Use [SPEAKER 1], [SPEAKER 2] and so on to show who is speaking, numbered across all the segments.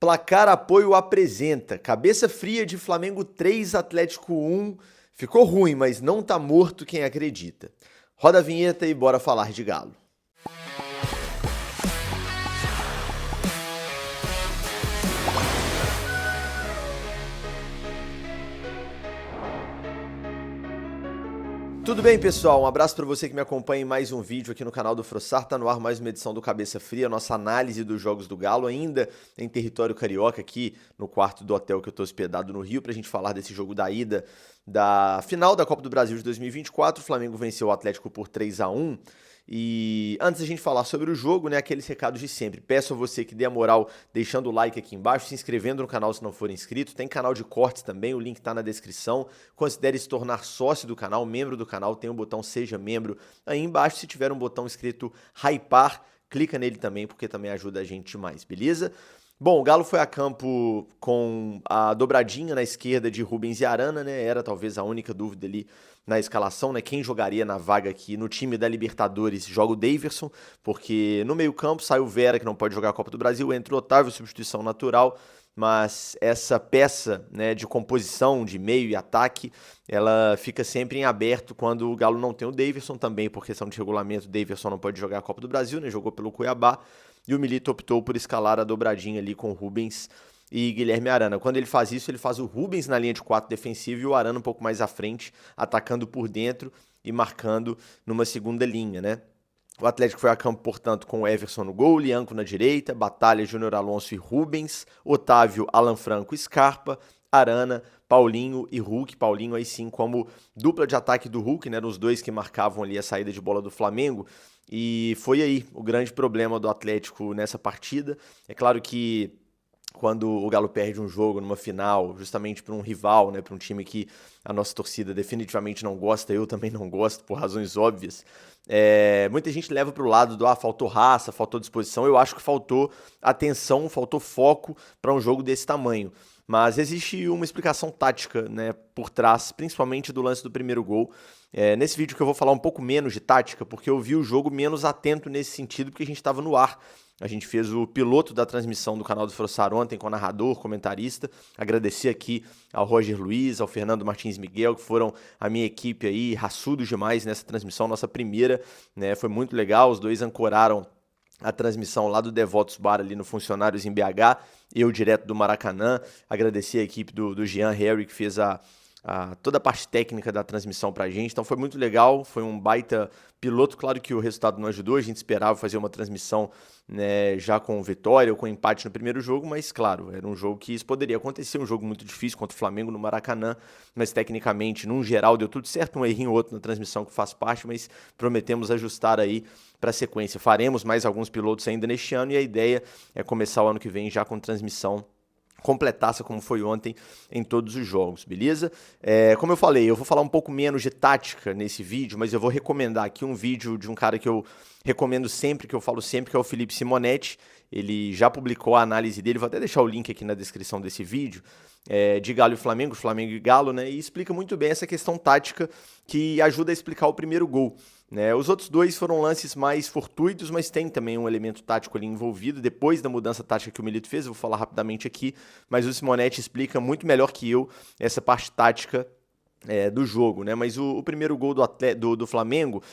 [SPEAKER 1] Placar Apoio apresenta Cabeça Fria de Flamengo 3, Atlético 1. Ficou ruim, mas não tá morto quem acredita. Roda a vinheta e bora falar de Galo. Tudo bem, pessoal? Um abraço para você que me acompanha em mais um vídeo aqui no canal do Frossar. Tá no ar mais uma edição do Cabeça Fria, nossa análise dos jogos do Galo, ainda em território carioca, aqui no quarto do hotel que eu tô hospedado no Rio, pra gente falar desse jogo da ida da final da Copa do Brasil de 2024. O Flamengo venceu o Atlético por 3-1. E antes da gente falar sobre o jogo, né, aqueles recados de sempre. Peço a você que dê a moral deixando o like aqui embaixo, se inscrevendo no canal se não for inscrito. Tem canal de cortes também, o link tá na descrição. Considere se tornar sócio do canal, membro do canal, tem o botão Seja Membro aí embaixo. Se tiver um botão escrito Hypar, clica nele também, porque também ajuda a gente demais, beleza? Bom, o Galo foi a campo com a dobradinha na esquerda de Rubens e Arana, né? Era talvez a única dúvida ali na escalação, né? Quem jogaria na vaga aqui no time da Libertadores joga o Daverson, porque no meio-campo saiu o Vera, que não pode jogar a Copa do Brasil, entra o Otávio, substituição natural, mas essa peça, né, de composição de meio e ataque, ela fica sempre em aberto quando o Galo não tem o Daverson, também por questão de regulamento. O Daverson não pode jogar a Copa do Brasil, né? Jogou pelo Cuiabá. E o Milito optou por escalar a dobradinha ali com Rubens e Guilherme Arana. Quando ele faz isso, ele faz o Rubens na linha de 4 defensiva e o Arana um pouco mais à frente, atacando por dentro e marcando numa segunda linha, né? O Atlético foi a campo, portanto, com o Everson no gol, Lianco na direita, Batalha, Júnior Alonso e Rubens, Otávio, Alan Franco, Scarpa, Arana, Paulinho e Hulk. Paulinho aí sim como dupla de ataque do Hulk, né? Os dois que marcavam ali a saída de bola do Flamengo. E foi aí o grande problema do Atlético nessa partida. É claro que quando o Galo perde um jogo numa final, justamente para um rival, né, para um time que a nossa torcida definitivamente não gosta, eu também não gosto, por razões óbvias, muita gente leva para o lado do faltou raça, faltou disposição. Eu acho que faltou atenção, faltou foco para um jogo desse tamanho. Mas existe uma explicação tática, né, por trás, principalmente do lance do primeiro gol. Nesse vídeo que eu vou falar um pouco menos de tática, porque eu vi o jogo menos atento nesse sentido, porque a gente estava no ar. A gente fez o piloto da transmissão do canal do Frossar ontem com o narrador, comentarista. Agradecer aqui ao Roger Luiz, ao Fernando Martins Miguel, que foram a minha equipe aí, raçudos demais nessa transmissão, nossa primeira, né? Foi muito legal, os dois ancoraram a transmissão lá do Devotos Bar ali no Funcionários em BH, eu direto do Maracanã. Agradecer a equipe do Jean Harry, que fez toda a parte técnica da transmissão pra gente. Então foi muito legal, foi um baita piloto. Claro que o resultado não ajudou, a gente esperava fazer uma transmissão, né, já com vitória ou com empate no primeiro jogo, mas claro, era um jogo que isso poderia acontecer, um jogo muito difícil contra o Flamengo no Maracanã, mas tecnicamente, num geral, deu tudo certo, um errinho ou outro na transmissão que faz parte, mas prometemos ajustar aí para a sequência. Faremos mais alguns pilotos ainda neste ano e a ideia é começar o ano que vem já com transmissão completaça, como foi ontem, em todos os jogos, beleza? Como eu falei, eu vou falar um pouco menos de tática nesse vídeo, mas eu vou recomendar aqui um vídeo de um cara que eu recomendo sempre, que eu falo sempre, que é o Felipe Simonetti. Ele já publicou a análise dele, vou até deixar o link aqui na descrição desse vídeo, de Galo e Flamengo e Galo, né? E explica muito bem essa questão tática que ajuda a explicar o primeiro gol, né? Os outros dois foram lances mais fortuitos, mas tem também um elemento tático ali envolvido. Depois da mudança tática que o Milito fez, eu vou falar rapidamente aqui, mas o Simonetti explica muito melhor que eu essa parte tática do jogo, né? Mas o primeiro gol do Flamengo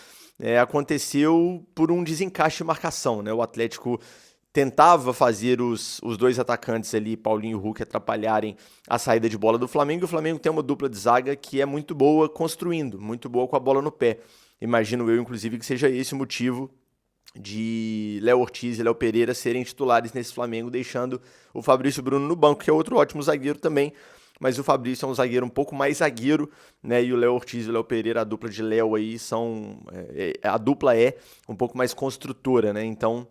[SPEAKER 1] aconteceu por um desencaixe de marcação, né? O Atlético tentava fazer os dois atacantes ali, Paulinho e Hulk, atrapalharem a saída de bola do Flamengo, e o Flamengo tem uma dupla de zaga que é muito boa construindo, muito boa com a bola no pé. Imagino eu, inclusive, que seja esse o motivo de Léo Ortiz e Léo Pereira serem titulares nesse Flamengo, deixando o Fabrício Bruno no banco, que é outro ótimo zagueiro também, mas o Fabrício é um zagueiro um pouco mais zagueiro, né? E o Léo Ortiz e o Léo Pereira, a dupla de Léo aí, a dupla é um pouco mais construtora, né? Então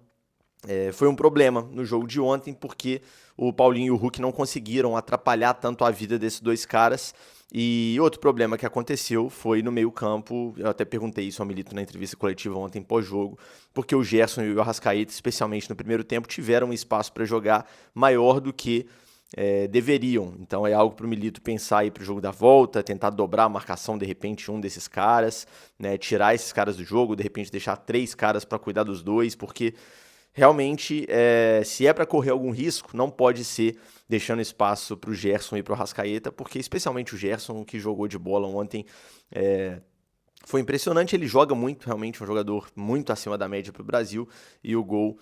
[SPEAKER 1] foi um problema no jogo de ontem, porque o Paulinho e o Hulk não conseguiram atrapalhar tanto a vida desses dois caras. E outro problema que aconteceu foi no meio-campo. Eu até perguntei isso ao Milito na entrevista coletiva ontem pós-jogo, porque o Gerson e o Arrascaeta, especialmente no primeiro tempo, tiveram um espaço para jogar maior do que deveriam. Então é algo para o Milito pensar aí para o jogo da volta, tentar dobrar a marcação de repente um desses caras, né, tirar esses caras do jogo, de repente deixar 3 caras para cuidar dos dois, porque realmente, se é para correr algum risco, não pode ser deixando espaço para o Gerson e para o Arrascaeta, porque especialmente o Gerson, que jogou de bola ontem, foi impressionante. Ele joga muito, realmente, um jogador muito acima da média para o Brasil, e o gol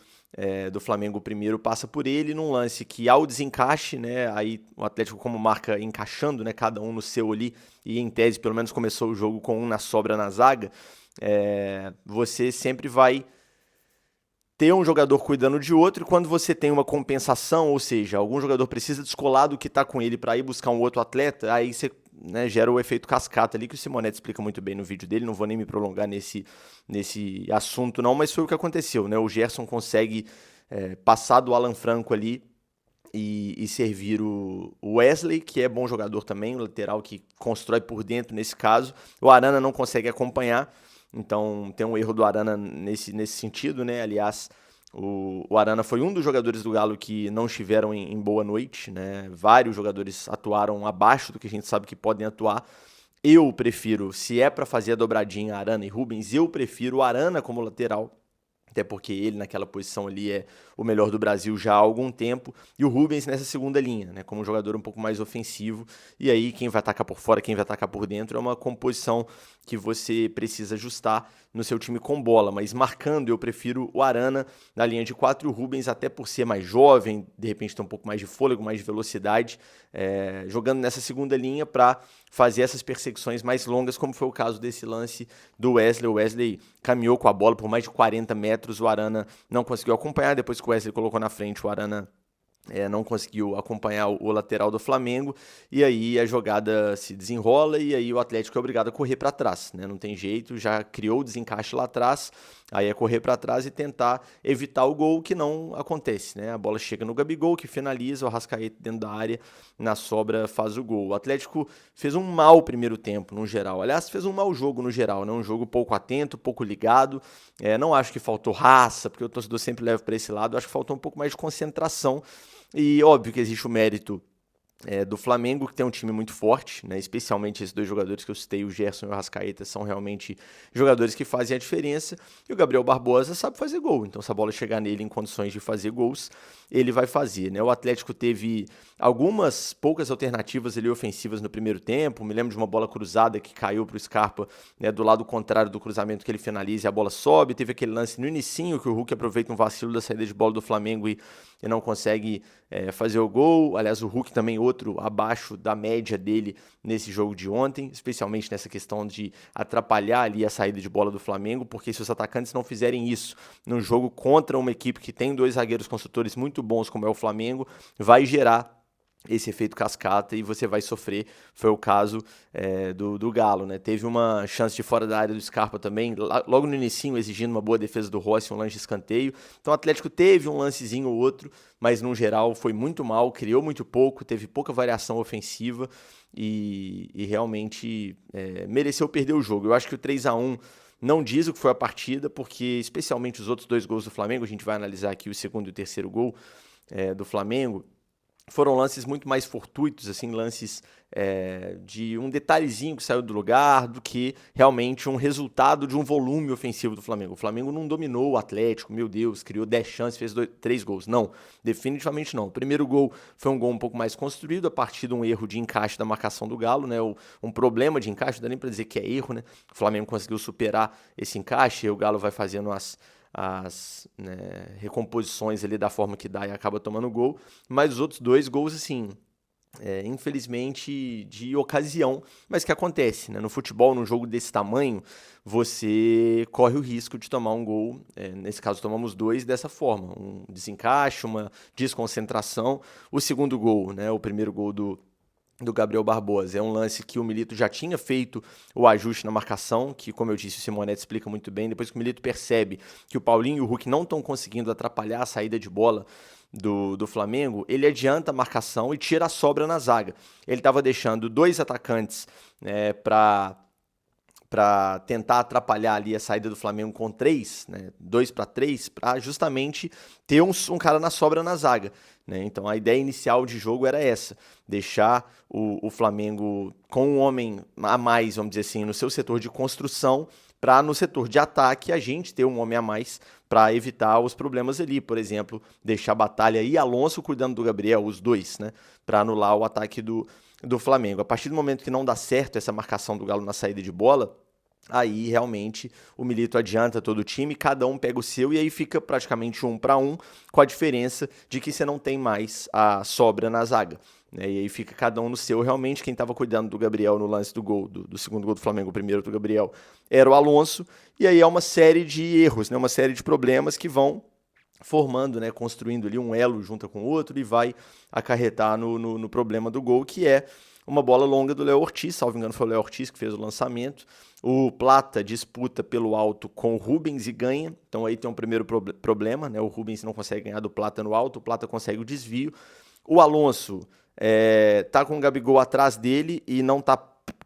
[SPEAKER 1] do Flamengo primeiro passa por ele, num lance que, ao desencaixe, né, aí o Atlético como marca encaixando, né, cada um no seu ali, e em tese pelo menos começou o jogo com um na sobra na zaga, você sempre vai ter um jogador cuidando de outro, e quando você tem uma compensação, ou seja, algum jogador precisa descolar do que está com ele para ir buscar um outro atleta, aí você, né, gera o efeito cascata ali, que o Simonetti explica muito bem no vídeo dele. Não vou nem me prolongar nesse assunto não, mas foi o que aconteceu, né? O Gerson consegue passar do Alan Franco ali e servir o Wesley, que é bom jogador também, o lateral que constrói por dentro nesse caso. O Arana não consegue acompanhar, então tem um erro do Arana nesse sentido, né? Aliás, o Arana foi um dos jogadores do Galo que não estiveram em boa noite, né? Vários jogadores atuaram abaixo do que a gente sabe que podem atuar. Eu prefiro, se é para fazer a dobradinha Arana e Rubens, eu prefiro o Arana como lateral, até porque ele naquela posição ali é o melhor do Brasil já há algum tempo, e o Rubens nessa segunda linha, né, como um jogador um pouco mais ofensivo, e aí quem vai atacar por fora, quem vai atacar por dentro, é uma composição que você precisa ajustar no seu time com bola, mas marcando eu prefiro o Arana na linha de 4 e o Rubens, até por ser mais jovem, de repente ter um pouco mais de fôlego, mais de velocidade, jogando nessa segunda linha para fazer essas perseguições mais longas, como foi o caso desse lance do Wesley. O Wesley caminhou com a bola por mais de 40 metros, o Arana não conseguiu acompanhar, depois que o Wesley colocou na frente, o Arana não conseguiu acompanhar o lateral do Flamengo, e aí a jogada se desenrola, e aí o Atlético é obrigado a correr para trás, né? Não tem jeito, já criou o desencaixe lá atrás, aí é correr para trás e tentar evitar o gol, que não acontece, né? A bola chega no Gabigol, que finaliza, o Arrascaeta dentro da área, na sobra faz o gol. O Atlético fez um mau primeiro tempo, no geral. Aliás, fez um mau jogo no geral, né? Um jogo pouco atento, pouco ligado. Não acho que faltou raça, porque o torcedor sempre leva para esse lado, acho que faltou um pouco mais de concentração. E óbvio que existe o mérito do Flamengo, que tem um time muito forte, né? Especialmente esses dois jogadores que eu citei, o Gerson e o Arrascaeta, são realmente jogadores que fazem a diferença, e o Gabriel Barbosa sabe fazer gol, então se a bola chegar nele em condições de fazer gols, ele vai fazer, né? O Atlético teve algumas poucas alternativas ali ofensivas no primeiro tempo, me lembro de uma bola cruzada que caiu para o Scarpa, né, do lado contrário do cruzamento que ele finaliza, e a bola sobe. Teve aquele lance no inicinho que o Hulk aproveita um vacilo da saída de bola do Flamengo e não consegue fazer o gol. Aliás, o Hulk também outro abaixo da média dele nesse jogo de ontem, especialmente nessa questão de atrapalhar ali a saída de bola do Flamengo, porque se os atacantes não fizerem isso num jogo contra uma equipe que tem dois zagueiros construtores muito bons como é o Flamengo, vai gerar esse efeito cascata e você vai sofrer. Foi o caso do Galo, né? Teve uma chance de fora da área do Scarpa também, logo no inicinho, exigindo uma boa defesa do Rossi, um lance de escanteio. Então o Atlético teve um lancezinho ou outro, mas no geral foi muito mal, criou muito pouco, teve pouca variação ofensiva e realmente mereceu perder o jogo. Eu acho que o 3-1 não diz o que foi a partida, porque especialmente os outros dois gols do Flamengo, a gente vai analisar aqui o segundo e o terceiro gol do Flamengo, foram lances muito mais fortuitos, assim, lances de um detalhezinho que saiu do lugar, do que realmente um resultado de um volume ofensivo do Flamengo. O Flamengo não dominou o Atlético, meu Deus, criou 10 chances, fez 3 gols. Não, definitivamente não. O primeiro gol foi um gol um pouco mais construído, a partir de um erro de encaixe da marcação do Galo, né? Um problema de encaixe, não dá nem para dizer que é erro, né? O Flamengo conseguiu superar esse encaixe, e o Galo vai fazendo as recomposições ali da forma que dá e acaba tomando gol. Mas os outros dois gols, assim, infelizmente de ocasião, mas que acontece, né? No futebol, num jogo desse tamanho, você corre o risco de tomar um gol, nesse caso tomamos 2 dessa forma, um desencaixe, uma desconcentração. O segundo gol, né, o primeiro gol do Gabriel Barbosa, é um lance que o Milito já tinha feito o ajuste na marcação, que, como eu disse, o Simonetti explica muito bem. Depois que o Milito percebe que o Paulinho e o Hulk não estão conseguindo atrapalhar a saída de bola do Flamengo, ele adianta a marcação e tira a sobra na zaga. Ele estava deixando 2 atacantes para tentar atrapalhar ali a saída do Flamengo com 3, né, 2-3, para justamente ter um cara na sobra na zaga, né? Então a ideia inicial de jogo era essa, deixar o Flamengo com um homem a mais, vamos dizer assim, no seu setor de construção, para no setor de ataque a gente ter um homem a mais para evitar os problemas ali, por exemplo, deixar Batalha e Alonso cuidando do Gabriel, os dois, né, para anular o ataque do Flamengo. A partir do momento que não dá certo essa marcação do Galo na saída de bola, aí realmente o Milito adianta todo o time, cada um pega o seu e aí fica praticamente 1 para 1, com a diferença de que você não tem mais a sobra na zaga, né? E aí fica cada um no seu. Realmente quem estava cuidando do Gabriel no lance do gol, do segundo gol do Flamengo, o primeiro do Gabriel, era o Alonso, e aí é uma série de erros, né? Uma série de problemas que vão formando, né, construindo ali um elo junto com o outro e vai acarretar no problema do gol, que é uma bola longa do Léo Ortiz, salvo engano foi o Léo Ortiz que fez o lançamento. O Plata disputa pelo alto com o Rubens e ganha, então aí tem um primeiro problema, né? O Rubens não consegue ganhar do Plata no alto, o Plata consegue o desvio. O Alonso tá com o Gabigol atrás dele e não tá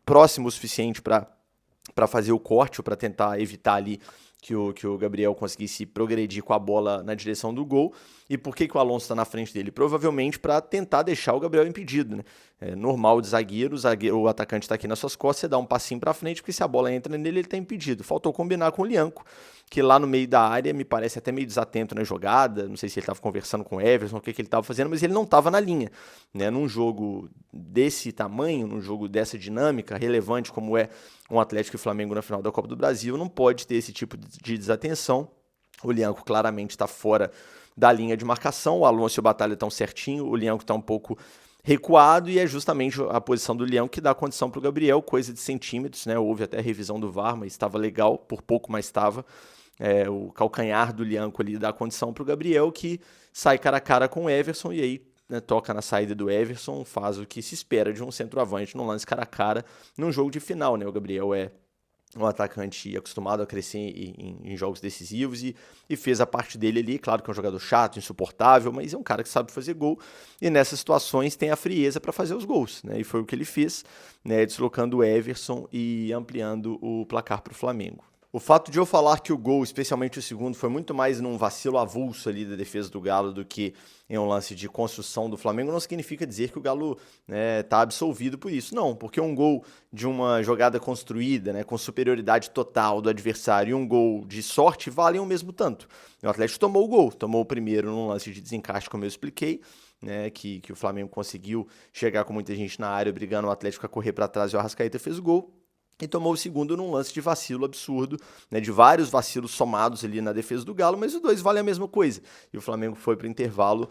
[SPEAKER 1] próximo o suficiente para fazer o corte, ou para tentar evitar ali que o Gabriel conseguisse progredir com a bola na direção do gol. E por que o Alonso está na frente dele? Provavelmente para tentar deixar o Gabriel impedido, né? É normal de zagueiro, o atacante está aqui nas suas costas, você dá um passinho para frente, porque se a bola entra nele, ele está impedido. Faltou combinar com o Lianco, que lá no meio da área me parece até meio desatento na jogada, não sei se ele estava conversando com o Everson, o que ele estava fazendo, mas ele não estava na linha, né? Num jogo desse tamanho, num jogo dessa dinâmica, relevante como é um Atlético e Flamengo na final da Copa do Brasil, não pode ter esse tipo de desatenção. O Lianco claramente está fora da linha de marcação, o Alonso e o Batalha estão certinho, o Lianco está um pouco recuado, e é justamente a posição do Leão que dá condição para o Gabriel, coisa de centímetros, né? Houve até revisão do VAR, mas estava legal, por pouco, mas estava. O calcanhar do Lianco ali dá condição para o Gabriel, que sai cara a cara com o Everson, e aí, né, toca na saída do Everson, faz o que se espera de um centroavante no lance cara a cara, num jogo de final, né? O Gabriel é um atacante acostumado a crescer em jogos decisivos e fez a parte dele ali. Claro que é um jogador chato, insuportável, mas é um cara que sabe fazer gol e nessas situações tem a frieza para fazer os gols, né? E foi o que ele fez, né? Deslocando o Everson e ampliando o placar para o Flamengo. O fato de eu falar que o gol, especialmente o segundo, foi muito mais num vacilo avulso ali da defesa do Galo do que em um lance de construção do Flamengo, não significa dizer que o Galo, né, tá absolvido por isso. Não, porque um gol de uma jogada construída, né, com superioridade total do adversário, e um gol de sorte valem o mesmo tanto. O Atlético tomou o gol, tomou o primeiro num lance de desencaixe, como eu expliquei, né, que o Flamengo conseguiu chegar com muita gente na área, obrigando o Atlético a correr para trás, e o Arrascaeta fez o gol. E tomou o segundo num lance de vacilo absurdo, né, de vários vacilos somados ali na defesa do Galo, mas os dois valem a mesma coisa. E o Flamengo foi para o intervalo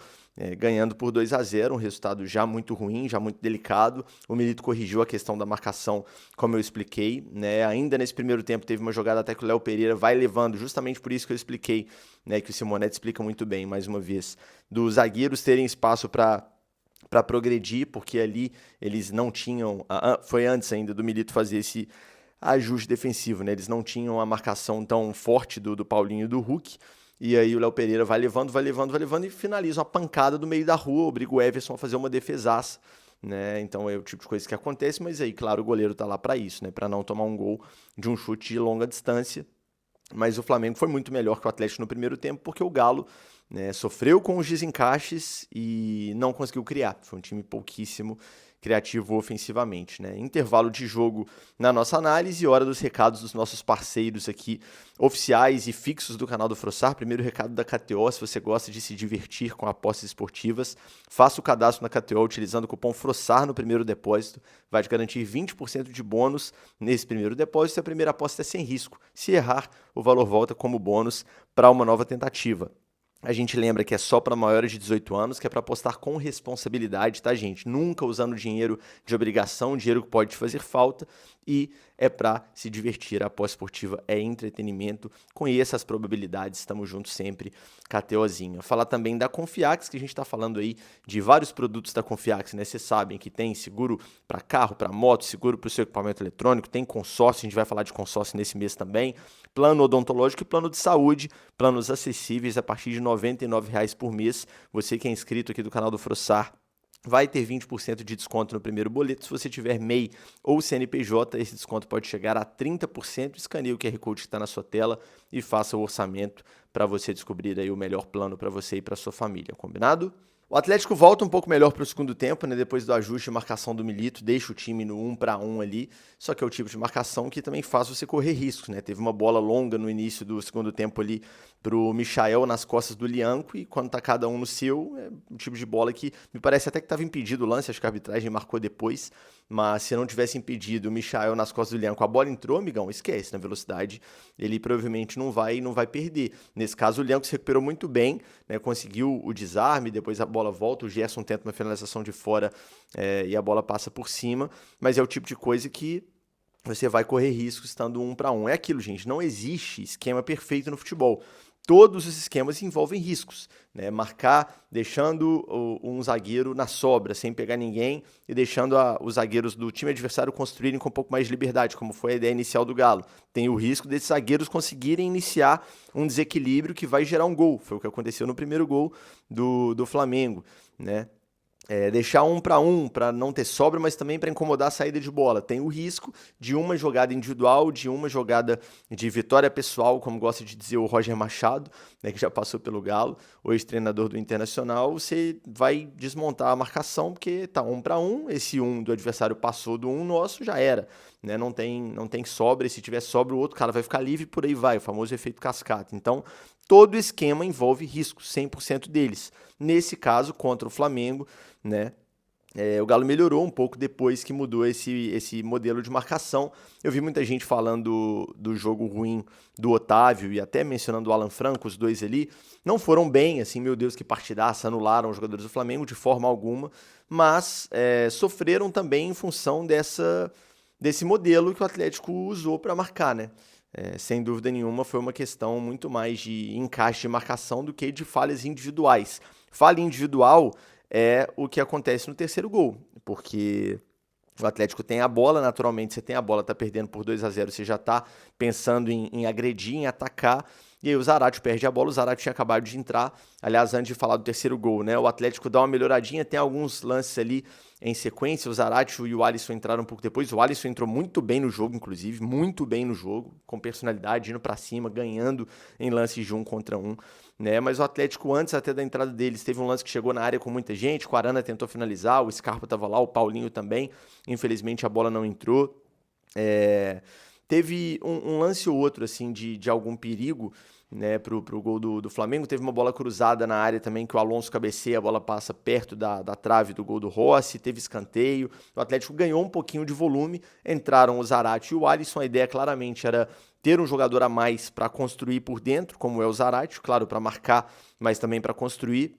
[SPEAKER 1] ganhando por 2-0, um resultado já muito ruim, já muito delicado. O Milito corrigiu a questão da marcação, como eu expliquei, né? Ainda nesse primeiro tempo teve uma jogada até que o Léo Pereira vai levando, justamente por isso que eu expliquei, né, que o Simonetti explica muito bem, mais uma vez, dos zagueiros terem espaço para progredir, porque ali eles não tinham, foi antes ainda do Milito fazer esse ajuste defensivo, né? Eles não tinham a marcação tão forte do Paulinho e do Hulk, e aí o Léo Pereira vai levando e finaliza uma pancada do meio da rua, obriga o Everson a fazer uma defesaça, né? Então é o tipo de coisa que acontece, mas aí, claro, o goleiro tá lá para isso, né? Para não tomar um gol de um chute de longa distância. Mas o Flamengo foi muito melhor que o Atlético no primeiro tempo, porque o Galo, né, sofreu com os desencaixes e não conseguiu criar. Foi um time pouquíssimo criativo ofensivamente, né? Intervalo de jogo na nossa análise, hora dos recados dos nossos parceiros aqui, oficiais e fixos do canal do Frossar. Primeiro recado da KTO: se você gosta de se divertir com apostas esportivas, faça o cadastro na KTO utilizando o cupom Frossar no primeiro depósito, vai te garantir 20% de bônus nesse primeiro depósito, e a primeira aposta é sem risco. Se errar, o valor volta como bônus para uma nova tentativa. A gente lembra que é só para maiores de 18 anos, que é para apostar com responsabilidade, tá, gente? Nunca usando dinheiro de obrigação, dinheiro que pode te fazer falta, e é para se divertir. A aposta esportiva é entretenimento. Conheça as probabilidades, estamos juntos sempre, KTOzinho. Falar também da Confiax, que a gente está falando aí de vários produtos da Confiax, né? Vocês sabem que tem seguro para carro, para moto, seguro para o seu equipamento eletrônico, tem consórcio, a gente vai falar de consórcio nesse mês também, plano odontológico e plano de saúde, planos acessíveis a partir de R$ 99,00 por mês. Você que é inscrito aqui do canal do Frossar vai ter 20% de desconto no primeiro boleto. Se você tiver MEI ou CNPJ, esse desconto pode chegar a 30%. Escaneie o QR Code que está na sua tela e faça o orçamento para você descobrir aí o melhor plano para você e para sua família, combinado? O Atlético volta um pouco melhor para o segundo tempo, né? Depois do ajuste e marcação do Milito, deixa o time no 1-1 ali. Só que é o tipo de marcação que também faz você correr riscos, né? Teve uma bola longa no início do segundo tempo ali pro Michael nas costas do Lianco, e quando tá cada um no seu, é um tipo de bola que me parece até que estava impedido o lance, acho que a arbitragem marcou depois, mas se não tivesse impedido o Michael nas costas do Lianco, a bola entrou, amigão, esquece, na velocidade, ele provavelmente não vai perder. Nesse caso, o Lianco se recuperou muito bem, né? Conseguiu o desarme, depois a bola volta, o Gerson tenta uma finalização de fora e a bola passa por cima, mas é o tipo de coisa que você vai correr risco estando 1-1. É aquilo, gente, não existe esquema perfeito no futebol. Todos os esquemas envolvem riscos, né? Marcar deixando um zagueiro na sobra, sem pegar ninguém, e deixando os zagueiros do time adversário construírem com um pouco mais de liberdade, como foi a ideia inicial do Galo. Tem o risco desses zagueiros conseguirem iniciar um desequilíbrio que vai gerar um gol. Foi o que aconteceu no primeiro gol do Flamengo, né? Deixar 1-1 para não ter sobra, mas também para incomodar a saída de bola. Tem o risco de uma jogada individual, de uma jogada de vitória pessoal, como gosta de dizer o Roger Machado, né, que já passou pelo Galo, o ex-treinador do Internacional. Você vai desmontar a marcação, porque tá 1-1, esse 1 do adversário passou do 1 nosso, já era. Né? Não tem sobra, e se tiver sobra, o outro cara vai ficar livre e por aí vai, o famoso efeito cascata. Então, todo esquema envolve risco, 100% deles. Nesse caso, contra o Flamengo, né? O Galo melhorou um pouco depois que mudou esse modelo de marcação. Eu vi muita gente falando do jogo ruim do Otávio e até mencionando o Alan Franco, os dois ali. Não foram bem, assim, meu Deus, que partidaça, anularam os jogadores do Flamengo de forma alguma, mas sofreram também em função desse modelo que o Atlético usou para marcar, né? Sem dúvida nenhuma, foi uma questão muito mais de encaixe de marcação do que de falhas individuais. Falha individual é o que acontece no terceiro gol, porque o Atlético tem a bola, naturalmente você tem a bola, tá perdendo por 2-0, você já tá pensando em agredir, em atacar, e aí o Zaratio perde a bola. O Zaratio tinha acabado de entrar, aliás, antes de falar do terceiro gol, né? O Atlético dá uma melhoradinha, tem alguns lances ali em sequência, o Zaratio e o Alisson entraram um pouco depois. O Alisson entrou muito bem no jogo, inclusive, muito bem no jogo, com personalidade, indo pra cima, ganhando em lances de 1 contra 1, né? Mas o Atlético, antes até da entrada deles, teve um lance que chegou na área com muita gente, o Arana tentou finalizar, o Scarpa tava lá, o Paulinho também, infelizmente a bola não entrou. Teve um lance ou outro, assim, de algum perigo, né, pro gol do Flamengo. Teve uma bola cruzada na área também, que o Alonso cabeceia, a bola passa perto da trave do gol do Rossi, teve escanteio. O Atlético ganhou um pouquinho de volume, entraram o Zaratio e o Alisson. A ideia claramente era ter um jogador a mais para construir por dentro, como é o Zaratio, claro, para marcar, mas também para construir.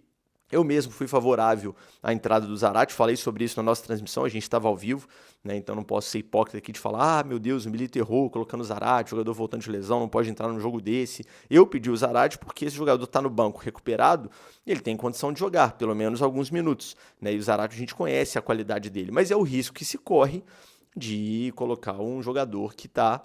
[SPEAKER 1] Eu mesmo fui favorável à entrada do Zaratio, falei sobre isso na nossa transmissão, a gente estava ao vivo, né? Então não posso ser hipócrita aqui de falar, meu Deus, o Milito errou colocando o Zaratio, jogador voltando de lesão, não pode entrar num jogo desse. Eu pedi o Zaratio porque esse jogador está no banco recuperado, ele tem condição de jogar, pelo menos alguns minutos, né? E o Zaratio a gente conhece a qualidade dele, mas é o risco que se corre de colocar um jogador que está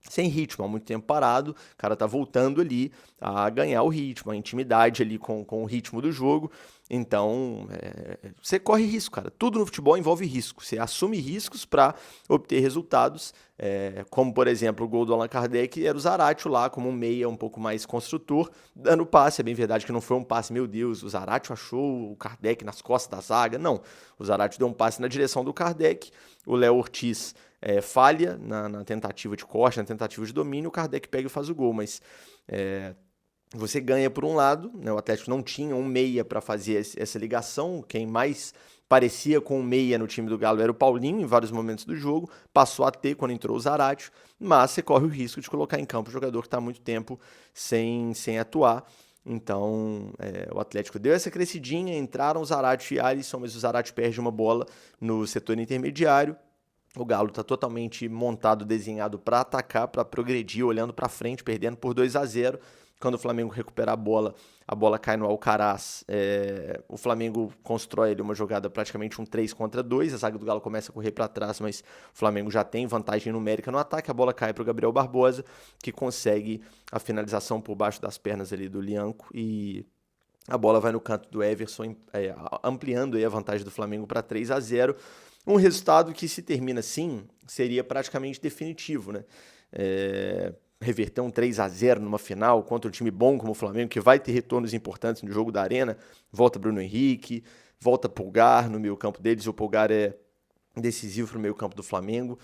[SPEAKER 1] sem ritmo, há muito tempo parado, o cara tá voltando ali a ganhar o ritmo, a intimidade ali com o ritmo do jogo. Então, você corre risco, cara. Tudo no futebol envolve risco. Você assume riscos para obter resultados, como, por exemplo, o gol do Allan Kardec era o Zaratio lá, como um meia um pouco mais construtor, dando passe. É bem verdade que não foi um passe, meu Deus, o Zaratio achou o Kardec nas costas da zaga. Não, o Zaratio deu um passe na direção do Kardec, o Léo Ortiz falha na tentativa de corte, na tentativa de domínio, o Kardec pega e faz o gol, mas você ganha por um lado, né? O Atlético não tinha um meia para fazer essa ligação, quem mais parecia com um meia no time do Galo era o Paulinho em vários momentos do jogo, passou a ter quando entrou o Zaratio, mas você corre o risco de colocar em campo um jogador que está há muito tempo sem atuar. Então, o Atlético deu essa crescidinha, entraram o Zaratio e Alisson, mas o Zaratio perde uma bola no setor intermediário. O Galo está totalmente montado, desenhado para atacar, para progredir, olhando para frente, perdendo por 2-0. Quando o Flamengo recupera a bola cai no Alcaraz. O Flamengo constrói ali uma jogada, praticamente um 3 contra 2. A zaga do Galo começa a correr para trás, mas o Flamengo já tem vantagem numérica no ataque. A bola cai para o Gabriel Barbosa, que consegue a finalização por baixo das pernas ali do Lianco, e a bola vai no canto do Everson, ampliando aí a vantagem do Flamengo para 3-0. Um resultado que, se termina assim, seria praticamente definitivo, né? reverter um 3-0 numa final contra um time bom como o Flamengo, que vai ter retornos importantes no jogo da Arena. Volta Bruno Henrique, volta Pulgar no meio campo deles, o Pulgar é decisivo para o meio campo do Flamengo.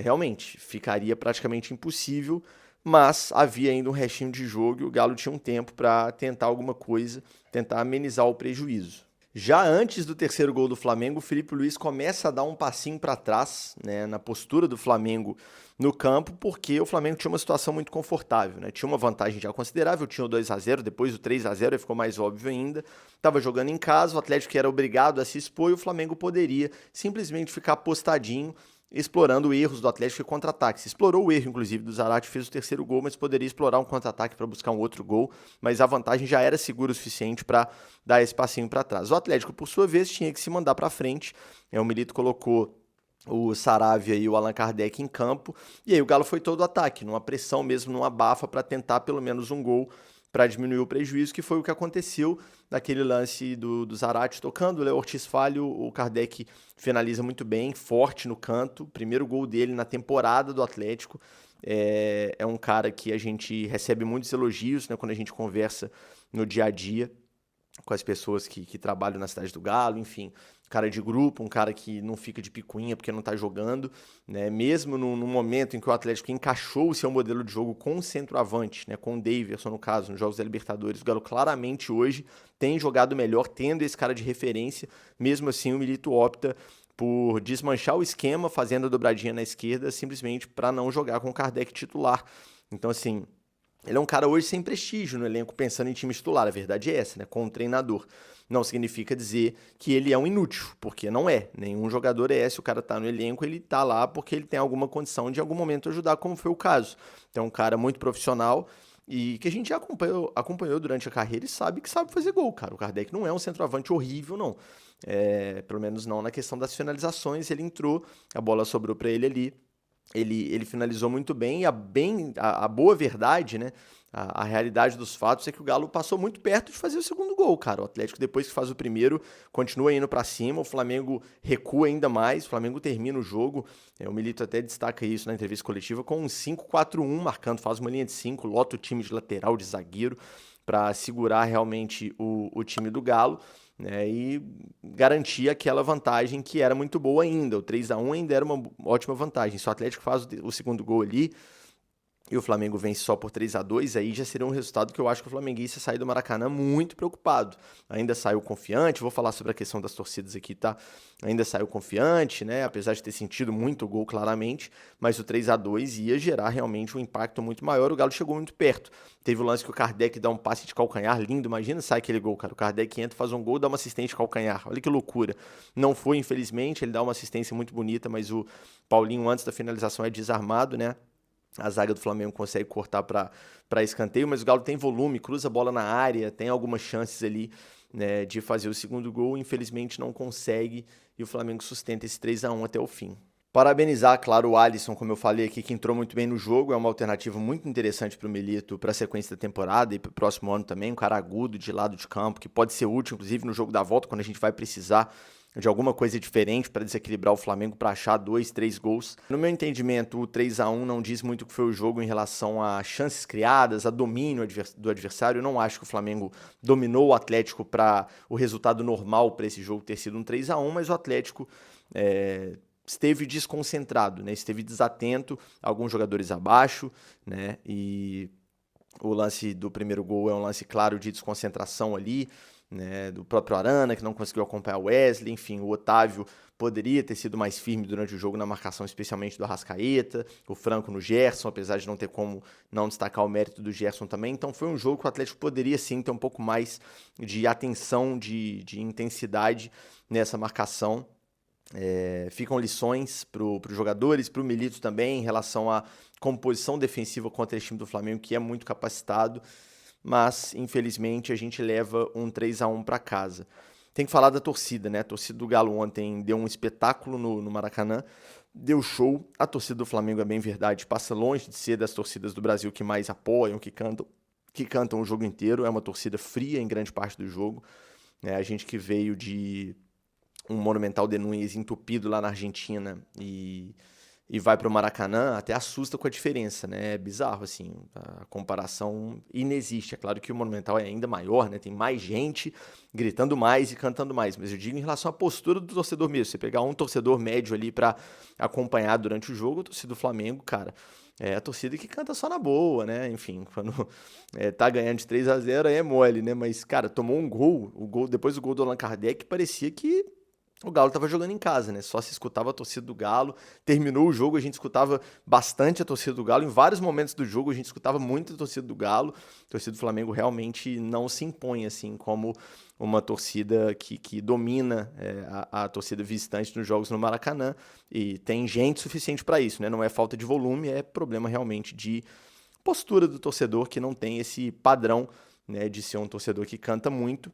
[SPEAKER 1] Realmente, ficaria praticamente impossível, mas havia ainda um restinho de jogo e o Galo tinha um tempo para tentar alguma coisa, tentar amenizar o prejuízo. Já antes do terceiro gol do Flamengo, o Felipe Luiz começa a dar um passinho para trás, né, na postura do Flamengo no campo, porque o Flamengo tinha uma situação muito confortável, né? Tinha uma vantagem já considerável, tinha o 2-0, depois o 3-0 ficou mais óbvio ainda. Estava jogando em casa, o Atlético era obrigado a se expor e o Flamengo poderia simplesmente ficar postadinho, explorando erros do Atlético e contra-ataques. Explorou o erro, inclusive, do Zarate, fez o terceiro gol, mas poderia explorar um contra-ataque para buscar um outro gol, mas a vantagem já era segura o suficiente para dar esse passinho para trás. O Atlético, por sua vez, tinha que se mandar para frente. O Milito colocou o Saravia e o Allan Kardec em campo, e aí o Galo foi todo ataque, numa pressão mesmo, numa abafa, para tentar pelo menos um gol para diminuir o prejuízo, que foi o que aconteceu naquele lance do Zarate tocando, o Léo Ortiz falha, o Kardec finaliza muito bem, forte no canto, primeiro gol dele na temporada do Atlético. É um cara que a gente recebe muitos elogios, né, quando a gente conversa no dia a dia com as pessoas que trabalham na cidade do Galo, enfim, um cara de grupo, um cara que não fica de picuinha porque não tá jogando, né? Mesmo no momento em que o Atlético encaixou o seu modelo de jogo com o centroavante, né? Com o Daverson, no caso, nos Jogos da Libertadores, o Galo claramente hoje tem jogado melhor, tendo esse cara de referência. Mesmo assim, o Milito opta por desmanchar o esquema, fazendo a dobradinha na esquerda, simplesmente para não jogar com o Kardec titular. Então, assim, ele é um cara hoje sem prestígio no elenco, pensando em time titular. A verdade é essa, né? Com o treinador. Não significa dizer que ele é um inútil, porque não é. Nenhum jogador é. Se o cara tá no elenco, ele tá lá porque ele tem alguma condição de, em algum momento, ajudar, como foi o caso. Então, um cara muito profissional e que a gente já acompanhou durante a carreira e sabe que sabe fazer gol, cara. O Kardec não é um centroavante horrível, não. Pelo menos não na questão das finalizações. Ele entrou, a bola sobrou para ele ali. Ele finalizou muito bem e a boa verdade, né? A realidade dos fatos é que o Galo passou muito perto de fazer o segundo gol, cara. O Atlético, depois que faz o primeiro, continua indo para cima, o Flamengo recua ainda mais, o Flamengo termina o jogo. O Milito até destaca isso na entrevista coletiva com um 5-4-1 marcando, faz uma linha de 5, lota o time de lateral, de zagueiro, para segurar realmente o time do Galo. Né, e garantir aquela vantagem que era muito boa ainda. O 3-1 ainda era uma ótima vantagem. Se o Atlético faz o segundo gol ali e o Flamengo vence só por 3-2, aí já seria um resultado que eu acho que o flamenguista sai do Maracanã muito preocupado. Ainda saiu confiante, vou falar sobre a questão das torcidas aqui, tá? Ainda saiu confiante, né? Apesar de ter sentido muito gol claramente, mas o 3-2 ia gerar realmente um impacto muito maior. O Galo chegou muito perto. Teve o lance que o Kardec dá um passe de calcanhar lindo, imagina sai aquele gol, cara. O Kardec entra, faz um gol, dá uma assistência de calcanhar. Olha que loucura. Não foi, infelizmente, ele dá uma assistência muito bonita, mas o Paulinho, antes da finalização, é desarmado, né? A zaga do Flamengo consegue cortar para escanteio, mas o Galo tem volume, cruza a bola na área, tem algumas chances ali, né, de fazer o segundo gol. Infelizmente não consegue e o Flamengo sustenta esse 3-1 até o fim. Parabenizar, claro, o Alisson, como eu falei aqui, que entrou muito bem no jogo, é uma alternativa muito interessante para o Milito, para a sequência da temporada e para o próximo ano também, um cara agudo de lado de campo, que pode ser útil, inclusive, no jogo da volta, quando a gente vai precisar de alguma coisa diferente para desequilibrar o Flamengo, para achar 2, 3 gols. No meu entendimento, o 3-1 não diz muito o que foi o jogo em relação a chances criadas, a domínio do adversário. Eu não acho que o Flamengo dominou o Atlético para o resultado normal para esse jogo ter sido um 3-1, mas o Atlético esteve desconcentrado, né? Esteve desatento, alguns jogadores abaixo, né? E o lance do primeiro gol é um lance claro de desconcentração ali, né, do próprio Arana, que não conseguiu acompanhar o Wesley. Enfim, o Otávio poderia ter sido mais firme durante o jogo na marcação, especialmente do Arrascaeta, o Franco no Gerson, apesar de não ter como não destacar o mérito do Gerson também. Então foi um jogo que o Atlético poderia sim ter um pouco mais de atenção, de intensidade nessa marcação. Ficam lições para os jogadores, para o Milito também, em relação à composição defensiva contra esse time do Flamengo, que é muito capacitado, mas infelizmente a gente leva um 3-1 para casa. Tem que falar da torcida, né? A torcida do Galo ontem deu um espetáculo no Maracanã, deu show. A torcida do Flamengo, é bem verdade, passa longe de ser das torcidas do Brasil que mais apoiam, que cantam o jogo inteiro. É uma torcida fria em grande parte do jogo, né? A gente que veio de um Monumental de Núñez entupido lá na Argentina e e vai para o Maracanã, até assusta com a diferença, né? É bizarro, assim, a comparação inexiste. É claro que o Monumental é ainda maior, né? Tem mais gente gritando mais e cantando mais, mas eu digo em relação à postura do torcedor mesmo. Você pegar um torcedor médio ali para acompanhar durante o jogo, a torcida do Flamengo, cara, é a torcida que canta só na boa, né? Enfim, quando tá ganhando de 3-0 aí é mole, né? Mas, cara, tomou um gol, depois do gol do Allan Kardec, parecia que o Galo estava jogando em casa, né? Só se escutava a torcida do Galo. Terminou o jogo, a gente escutava bastante a torcida do Galo. Em vários momentos do jogo, a gente escutava muito a torcida do Galo. A torcida do Flamengo realmente não se impõe, assim, como uma torcida que domina a torcida visitante nos jogos no Maracanã. E tem gente suficiente para isso, né? Não é falta de volume, é problema realmente de postura do torcedor que não tem esse padrão, né, de ser um torcedor que canta muito.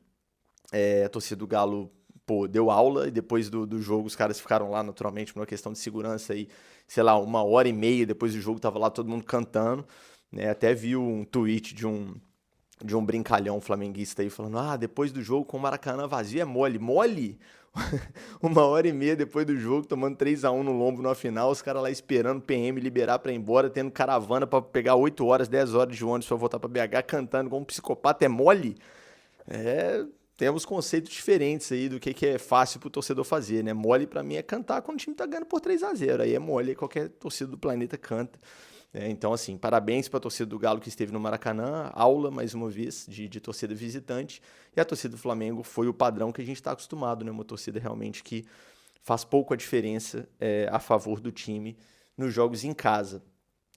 [SPEAKER 1] A torcida do Galo, pô, deu aula e depois do jogo os caras ficaram lá naturalmente por uma questão de segurança e, sei lá, 1h30 depois do jogo tava lá todo mundo cantando, né? Até vi um tweet de um brincalhão flamenguista aí falando, depois do jogo com o Maracanã vazio é mole. Mole? 1h30 depois do jogo, tomando 3-1 no lombo na final, os caras lá esperando o PM liberar pra ir embora, tendo caravana pra pegar 8 horas, 10 horas de ônibus pra voltar pra BH, cantando como um psicopata, é mole? Temos conceitos diferentes aí do que é fácil pro torcedor fazer, né? Mole pra mim é cantar quando o time tá ganhando por 3-0, aí é mole, aí qualquer torcida do planeta canta. Então, assim, parabéns pra torcida do Galo que esteve no Maracanã, aula, mais uma vez, de torcida visitante, e a torcida do Flamengo foi o padrão que a gente tá acostumado, né? Uma torcida realmente que faz pouco a diferença a favor do time nos jogos em casa.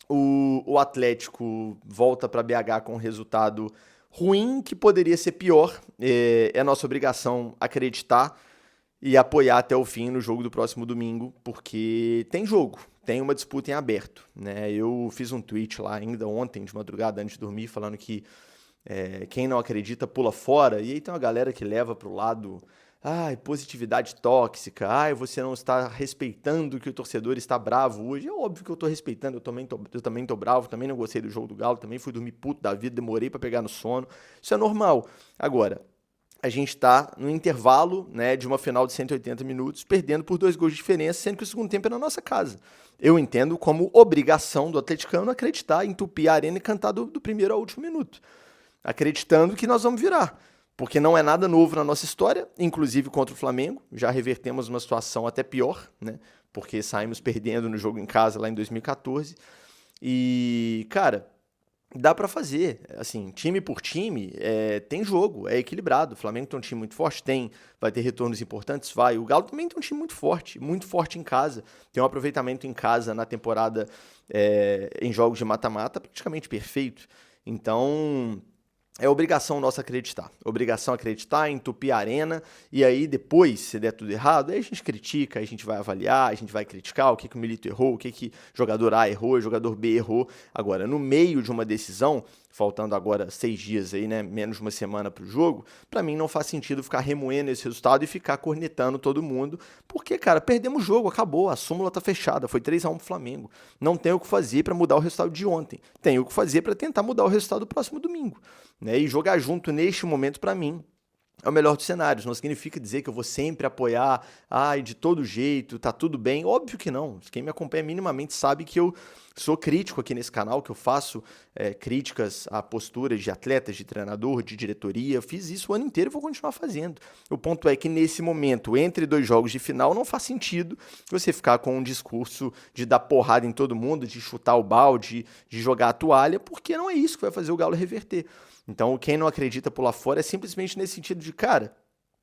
[SPEAKER 1] O Atlético volta pra BH com um resultado ruim, que poderia ser pior. É nossa obrigação acreditar e apoiar até o fim no jogo do próximo domingo, porque tem jogo, tem uma disputa em aberto, né? Eu fiz um tweet lá ainda ontem, de madrugada, antes de dormir, falando que quem não acredita pula fora, e aí tem uma galera que leva pro lado, positividade tóxica, você não está respeitando que o torcedor está bravo hoje. É óbvio que eu tô respeitando, eu também tô bravo, também não gostei do jogo do Galo, também fui dormir puto da vida, demorei para pegar no sono, isso é normal. Agora, a gente está no intervalo, né, de uma final de 180 minutos, perdendo por 2 gols de diferença, sendo que o segundo tempo é na nossa casa. Eu entendo como obrigação do atleticano acreditar, entupir a arena e cantar do primeiro ao último minuto, acreditando que nós vamos virar, porque não é nada novo na nossa história, inclusive contra o Flamengo, já revertemos uma situação até pior, né, porque saímos perdendo no jogo em casa lá em 2014, e, cara, dá pra fazer, assim, time por time, tem jogo, é equilibrado. O Flamengo tem um time muito forte, vai ter retornos importantes, vai. O Galo também tem um time muito forte em casa. Tem um aproveitamento em casa na temporada, em jogos de mata-mata praticamente perfeito. Então, é obrigação nossa acreditar. Obrigação acreditar, entupir a arena, e aí depois, se der tudo errado, aí a gente critica, aí a gente vai avaliar, a gente vai criticar o que o Milito errou, o que jogador A errou, jogador B errou. Agora, no meio de uma decisão, faltando agora 6 dias aí, né, menos de uma semana pro jogo, pra mim não faz sentido ficar remoendo esse resultado e ficar cornetando todo mundo, porque, cara, perdemos o jogo, acabou, a súmula tá fechada, foi 3-1 pro Flamengo. Não tem o que fazer pra mudar o resultado de ontem, tem o que fazer pra tentar mudar o resultado do próximo domingo, né? E jogar junto neste momento, pra mim, é o melhor dos cenários. Não significa dizer que eu vou sempre apoiar, de todo jeito, tá tudo bem. Óbvio que não. Quem me acompanha minimamente sabe que eu sou crítico aqui nesse canal, que eu faço críticas a posturas de atletas, de treinador, de diretoria. Eu fiz isso o ano inteiro e vou continuar fazendo. O ponto é que nesse momento, entre 2 jogos de final, não faz sentido você ficar com um discurso de dar porrada em todo mundo, de chutar o balde, de jogar a toalha, porque não é isso que vai fazer o Galo reverter. Então, quem não acredita pular fora é simplesmente nesse sentido de, cara,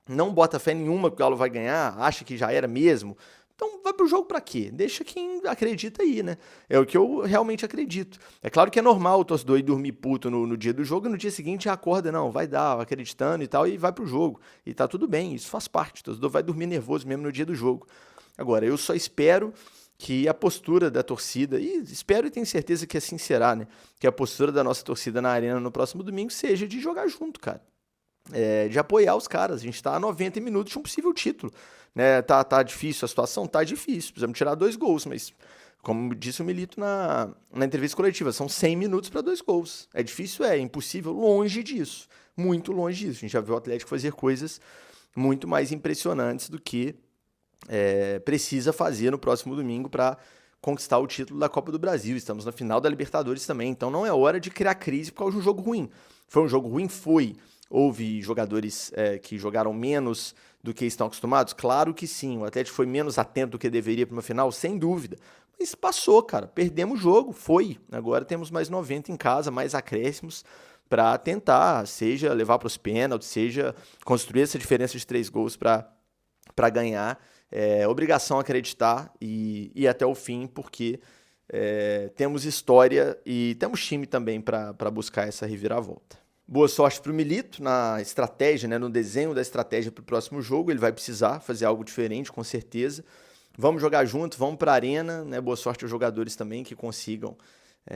[SPEAKER 1] não bota fé nenhuma que o Galo vai ganhar, acha que já era mesmo. Então, vai pro jogo pra quê? Deixa quem acredita aí, né? É o que eu realmente acredito. É claro que é normal o torcedor ir dormir puto no dia do jogo e no dia seguinte acorda, não, vai dar, acreditando e tal, e vai pro jogo. E tá tudo bem, isso faz parte. O torcedor vai dormir nervoso mesmo no dia do jogo. Agora, eu só espero que a postura da torcida, e espero e tenho certeza que assim será, né? Que a postura da nossa torcida na arena no próximo domingo seja de jogar junto, cara. De apoiar os caras. A gente tá a 90 minutos de um possível título, né? Tá difícil a situação? Tá difícil. Precisamos tirar 2 gols, mas, como disse o Milito na entrevista coletiva, são 100 minutos para 2 gols. É difícil? É impossível? Longe disso. Muito longe disso. A gente já viu o Atlético fazer coisas muito mais impressionantes do que precisa fazer no próximo domingo para conquistar o título da Copa do Brasil. Estamos na final da Libertadores também, então não é hora de criar crise por causa de um jogo ruim. Foi um jogo ruim? Foi. Houve jogadores que jogaram menos do que estão acostumados? Claro que sim. O Atlético foi menos atento do que deveria para uma final? Sem dúvida. Mas passou, cara. Perdemos o jogo. Foi. Agora temos mais 90 em casa, mais acréscimos para tentar, seja levar para os pênaltis, seja construir essa diferença de 3 gols para ganhar. É obrigação acreditar e ir até o fim, porque temos história e temos time também para buscar essa reviravolta. Boa sorte para o Milito na estratégia, né, no desenho da estratégia para o próximo jogo. Ele vai precisar fazer algo diferente, com certeza. Vamos jogar junto, vamos para a arena, né? Boa sorte aos jogadores também que consigam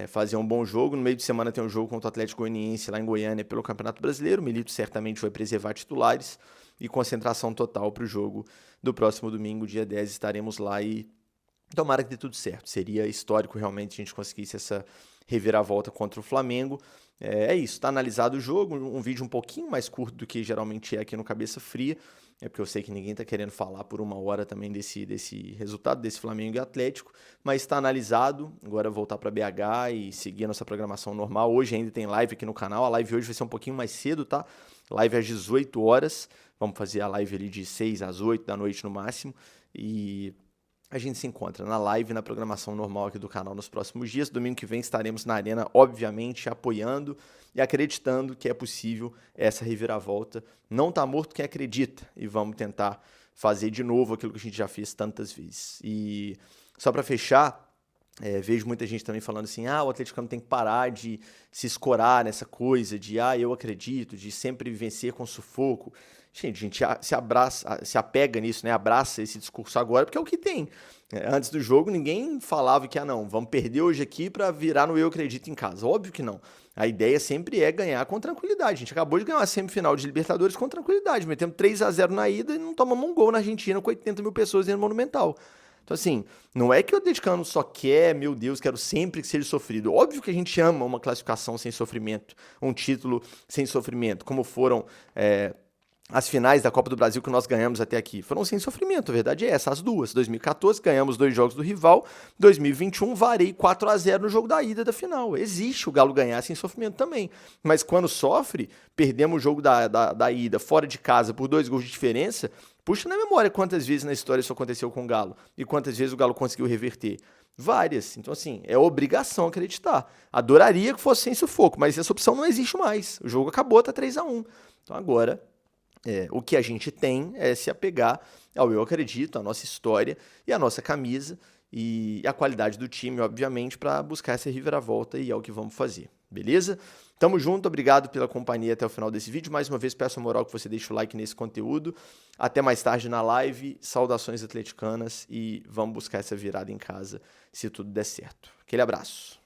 [SPEAKER 1] fazer um bom jogo. No meio de semana tem um jogo contra o Atlético Goianiense lá em Goiânia pelo Campeonato Brasileiro. O Milito certamente vai preservar titulares e concentração total para o jogo do próximo domingo, dia 10. Estaremos lá e tomara que dê tudo certo. Seria histórico realmente a gente conseguisse essa reviravolta contra o Flamengo. É isso, tá analisado o jogo, um vídeo um pouquinho mais curto do que geralmente é aqui no Cabeça Fria, porque eu sei que ninguém tá querendo falar por 1 hora também desse resultado, desse Flamengo e Atlético, mas está analisado. Agora voltar para BH e seguir a nossa programação normal. Hoje ainda tem live aqui no canal, a live hoje vai ser um pouquinho mais cedo, tá? Live às 18 horas, vamos fazer a live ali de 6 às 8 da noite no máximo, e a gente se encontra na live, na programação normal aqui do canal nos próximos dias. Domingo que vem estaremos na arena, obviamente, apoiando e acreditando que é possível essa reviravolta. Não tá morto quem acredita. E vamos tentar fazer de novo aquilo que a gente já fez tantas vezes. E só para fechar, vejo muita gente também falando assim, o atleticano tem que parar de se escorar nessa coisa de, eu acredito, de sempre vencer com sufoco. Gente, a gente se apega nisso, né? Abraça esse discurso agora, porque é o que tem. Antes do jogo, ninguém falava que, não, vamos perder hoje aqui para virar no Eu Acredito em casa. Óbvio que não. A ideia sempre é ganhar com tranquilidade. A gente acabou de ganhar uma semifinal de Libertadores com tranquilidade. Metemos 3-0 na ida e não tomamos um gol na Argentina com 80 mil pessoas dentro do Monumental. Então, assim, não é que o atleticano só quer, meu Deus, quero sempre que seja sofrido. Óbvio que a gente ama uma classificação sem sofrimento, um título sem sofrimento, como foram as finais da Copa do Brasil que nós ganhamos até aqui. Foram sem sofrimento, a verdade é essa, as duas. 2014 ganhamos 2 jogos do rival, 2021 varei 4-0 no jogo da ida da final. Existe o Galo ganhar sem sofrimento também, mas quando sofre, perdemos o jogo da ida fora de casa por 2 gols de diferença. Puxa na memória quantas vezes na história isso aconteceu com o Galo e quantas vezes o Galo conseguiu reverter. Várias. Então, assim, é obrigação acreditar. Adoraria que fosse sem sufoco, mas essa opção não existe mais. O jogo acabou, tá 3-1. Então, agora, o que a gente tem é se apegar ao Eu Acredito, à nossa história e à nossa camisa e a qualidade do time, obviamente, para buscar essa reviravolta, e é o que vamos fazer. Beleza? Tamo junto, obrigado pela companhia até o final desse vídeo. Mais uma vez peço a moral que você deixe o like nesse conteúdo. Até mais tarde na live, saudações atleticanas e vamos buscar essa virada em casa se tudo der certo. Aquele abraço.